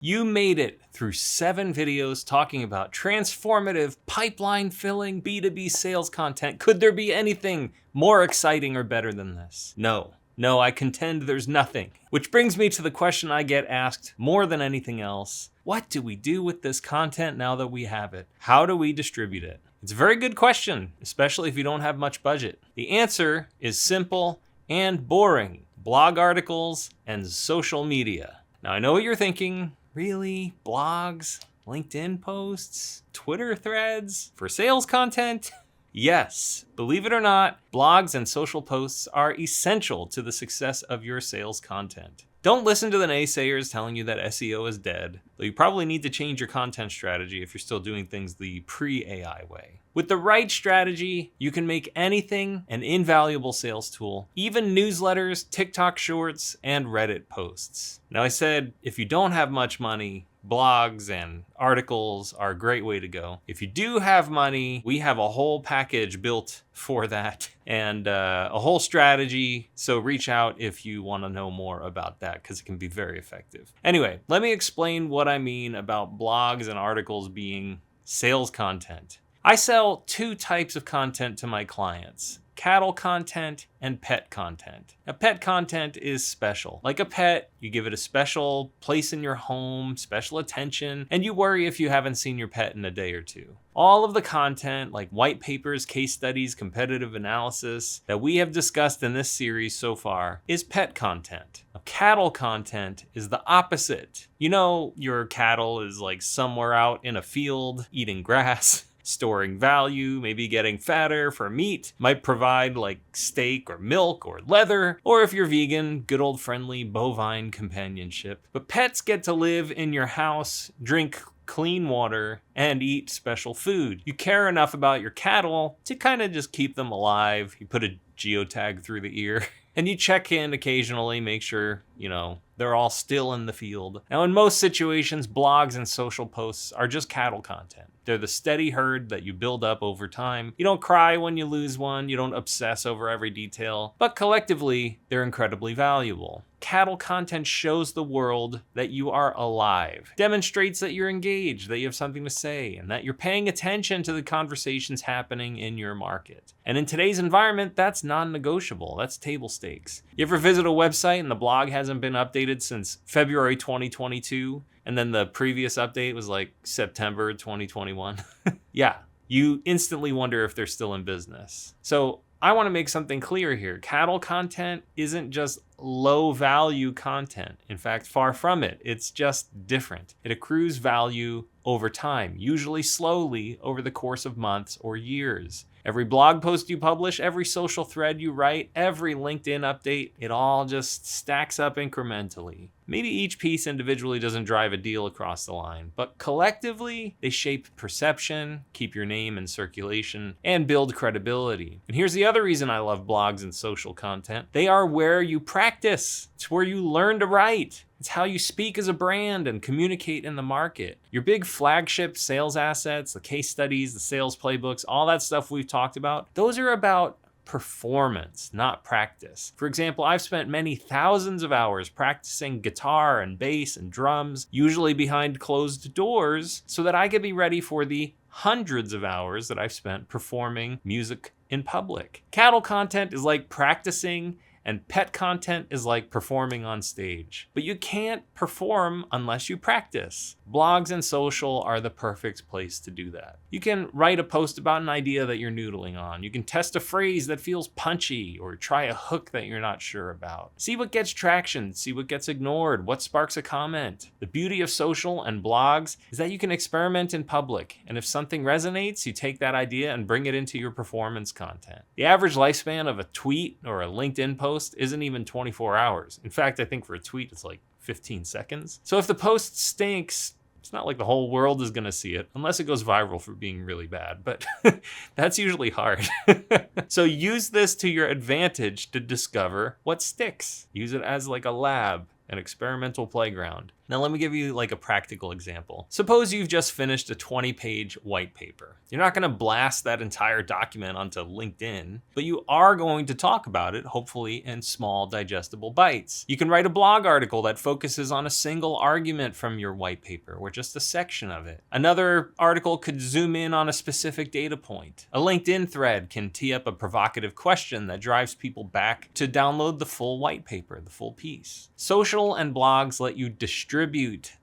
You made it through 7 videos talking about transformative, pipeline-filling B2B sales content. Could there be anything more exciting or better than this? No, I contend there's nothing. Which brings me to the question I get asked more than anything else. What do we do with this content now that we have it? How do we distribute it? It's a very good question, especially if you don't have much budget. The answer is simple and boring: blog articles and social media. Now I know what you're thinking. Really? Blogs? LinkedIn posts? Twitter threads? For sales content? Yes, believe it or not, blogs and social posts are essential to the success of your sales content. Don't listen to the naysayers telling you that SEO is dead, though you probably need to change your content strategy if you're still doing things the pre-AI way. With the right strategy, you can make anything an invaluable sales tool, even newsletters, TikTok shorts, and Reddit posts. Now I said, if you don't have much money, blogs and articles are a great way to go. If you do have money, we have a whole package built for that and a whole strategy. So reach out if you want to know more about that, because it can be very effective. Anyway, let me explain what I mean about blogs and articles being sales content. I sell 2 types of content to my clients: cattle content and pet content. Now, pet content is special. Like a pet, you give it a special place in your home, special attention, and you worry if you haven't seen your pet in a day or 2. All of the content, like white papers, case studies, competitive analysis, that we have discussed in this series so far is pet content. Now, cattle content is the opposite. You know, your cattle is like somewhere out in a field eating grass, storing value, maybe getting fatter for meat, might provide like steak or milk or leather, or if you're vegan, good old friendly bovine companionship. But pets get to live in your house, drink clean water, and eat special food. You care enough about your cattle to kind of just keep them alive. You put a geotag through the ear and you check in occasionally, make sure, they're all still in the field. Now, in most situations, blogs and social posts are just cattle content. They're the steady herd that you build up over time. You don't cry when you lose one. You don't obsess over every detail. But collectively, they're incredibly valuable. Cattle content shows the world that you are alive, demonstrates that you're engaged, that you have something to say, and that you're paying attention to the conversations happening in your market. And in today's environment, that's non-negotiable. That's table stakes. You ever visit a website and the blog hasn't been updated since February 2022, and then the previous update was like September 2021? Yeah, you instantly wonder if they're still in business. So I want to make something clear here. Cattle content isn't just low value content. In fact, far from it. It's just different. It accrues value over time, usually slowly over the course of months or years. Every blog post you publish, every social thread you write, every LinkedIn update, it all just stacks up incrementally. Maybe each piece individually doesn't drive a deal across the line, but collectively, they shape perception, keep your name in circulation, and build credibility. And here's the other reason I love blogs and social content. They are where you practice. It's where you learn to write. It's how you speak as a brand and communicate in the market. Your big flagship sales assets, the case studies, the sales playbooks, all that stuff we've talked about, those are about performance, not practice. For example, I've spent many thousands of hours practicing guitar and bass and drums, usually behind closed doors, so that I could be ready for the hundreds of hours that I've spent performing music in public. Cattle content is like practicing, and pet content is like performing on stage. But you can't perform unless you practice. Blogs and social are the perfect place to do that. You can write a post about an idea that you're noodling on. You can test a phrase that feels punchy, or try a hook that you're not sure about. See what gets traction, see what gets ignored, what sparks a comment. The beauty of social and blogs is that you can experiment in public, and if something resonates, you take that idea and bring it into your performance content. The average lifespan of a tweet or a LinkedIn post isn't even 24 hours. In fact, I think for a tweet, it's like 15 seconds. So if the post stinks, it's not like the whole world is going to see it, unless it goes viral for being really bad, but that's usually hard. So use this to your advantage to discover what sticks. Use it as like a lab, an experimental playground. Now let me give you like a practical example. Suppose you've just finished a 20-page white paper. You're not gonna blast that entire document onto LinkedIn, but you are going to talk about it, hopefully in small digestible bites. You can write a blog article that focuses on a single argument from your white paper or just a section of it. Another article could zoom in on a specific data point. A LinkedIn thread can tee up a provocative question that drives people back to download the full white paper, the full piece. Social and blogs let you distribute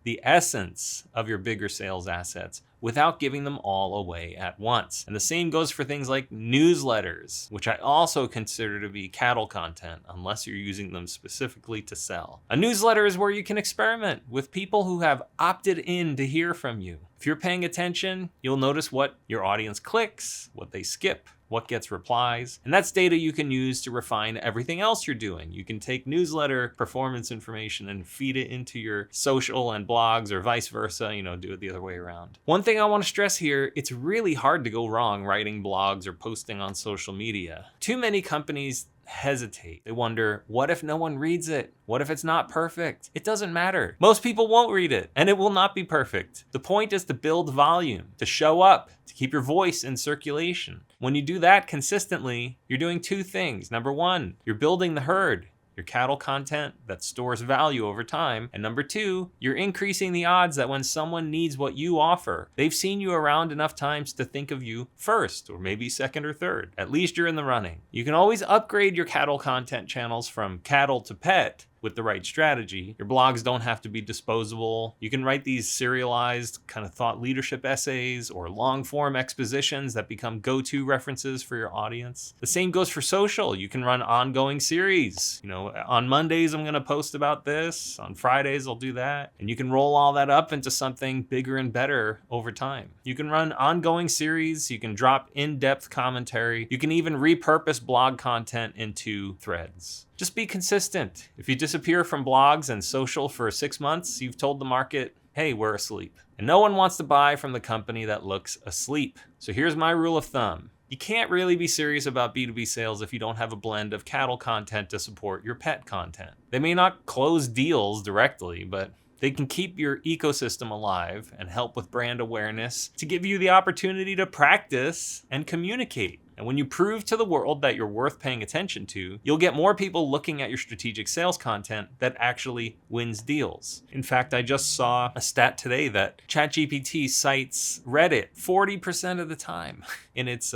the essence of your bigger sales assets without giving them all away at once. And the same goes for things like newsletters, which I also consider to be cattle content, unless you're using them specifically to sell. A newsletter is where you can experiment with people who have opted in to hear from you. If you're paying attention, you'll notice what your audience clicks, what they skip, what gets replies, and that's data you can use to refine everything else you're doing. You can take newsletter performance information and feed it into your social and blogs, or vice versa, do it the other way around. One thing I want to stress here, it's really hard to go wrong writing blogs or posting on social media. Too many companies hesitate. They wonder, what if no one reads it? What if it's not perfect? It doesn't matter. Most people won't read it, and it will not be perfect. The point is to build volume, to show up, to keep your voice in circulation. When you do that consistently, you're doing two things. Number one, you're building the herd, your cattle content that stores value over time. And number two, you're increasing the odds that when someone needs what you offer, they've seen you around enough times to think of you first, or maybe second or third. At least you're in the running. You can always upgrade your cattle content channels from cattle to pet with the right strategy. Your blogs don't have to be disposable. You can write these serialized kind of thought leadership essays or long form expositions that become go-to references for your audience. The same goes for social. You can run ongoing series. On Mondays, I'm gonna post about this. On Fridays, I'll do that. And you can roll all that up into something bigger and better over time. You can run ongoing series. You can drop in-depth commentary. You can even repurpose blog content into threads. Just be consistent. If you disappear from blogs and social for 6 months, you've told the market, hey, we're asleep. And no one wants to buy from the company that looks asleep. So here's my rule of thumb. You can't really be serious about B2B sales if you don't have a blend of cattle content to support your pet content. They may not close deals directly, but they can keep your ecosystem alive and help with brand awareness to give you the opportunity to practice and communicate. And when you prove to the world that you're worth paying attention to, you'll get more people looking at your strategic sales content that actually wins deals. In fact, I just saw a stat today that ChatGPT cites Reddit 40% of the time in its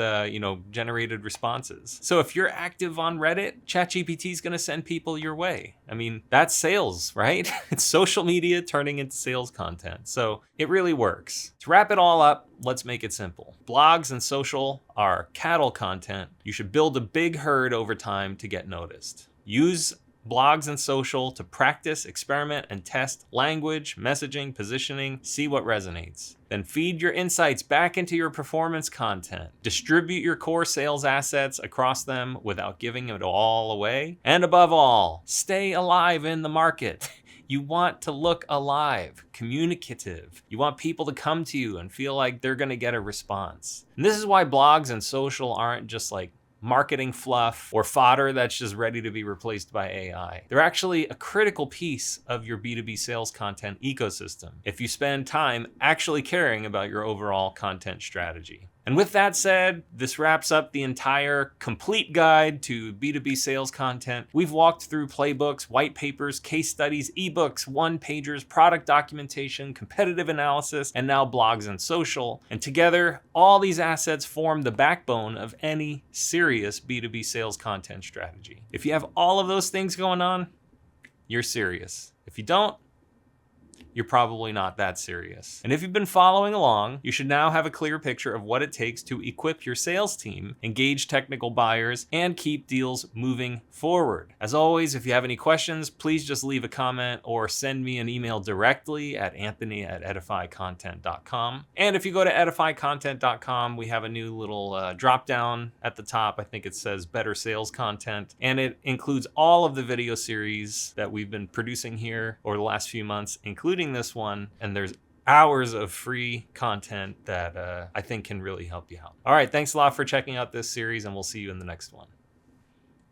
generated responses. So if you're active on Reddit, ChatGPT is going to send people your way. I mean, that's sales, right? It's social media turning into sales content. So it really works. To wrap it all up, let's make it simple. Blogs and social are cattle content. You should build a big herd over time to get noticed. Use blogs and social to practice, experiment, and test language, messaging, positioning, see what resonates. Then feed your insights back into your performance content. Distribute your core sales assets across them without giving it all away. And above all, stay alive in the market. You want to look alive, communicative. You want people to come to you and feel like they're gonna get a response. And this is why blogs and social aren't just like marketing fluff or fodder that's just ready to be replaced by AI. They're actually a critical piece of your B2B sales content ecosystem if you spend time actually caring about your overall content strategy. And with that said, this wraps up the entire complete guide to B2B sales content. We've walked through playbooks, white papers, case studies, ebooks, one-pagers, product documentation, competitive analysis, and now blogs and social. And together, all these assets form the backbone of any serious B2B sales content strategy. If you have all of those things going on, you're serious. If you don't, you're probably not that serious. And if you've been following along, you should now have a clear picture of what it takes to equip your sales team, engage technical buyers, and keep deals moving forward. As always, if you have any questions, please just leave a comment or send me an email directly at anthony@edifycontent.com. And if you go to edifycontent.com, we have a new little drop down at the top. I think it says better sales content, and it includes all of the video series that we've been producing here over the last few months, including this one, and there's hours of free content that I think can really help you out. All right, thanks a lot for checking out this series, and we'll see you in the next one.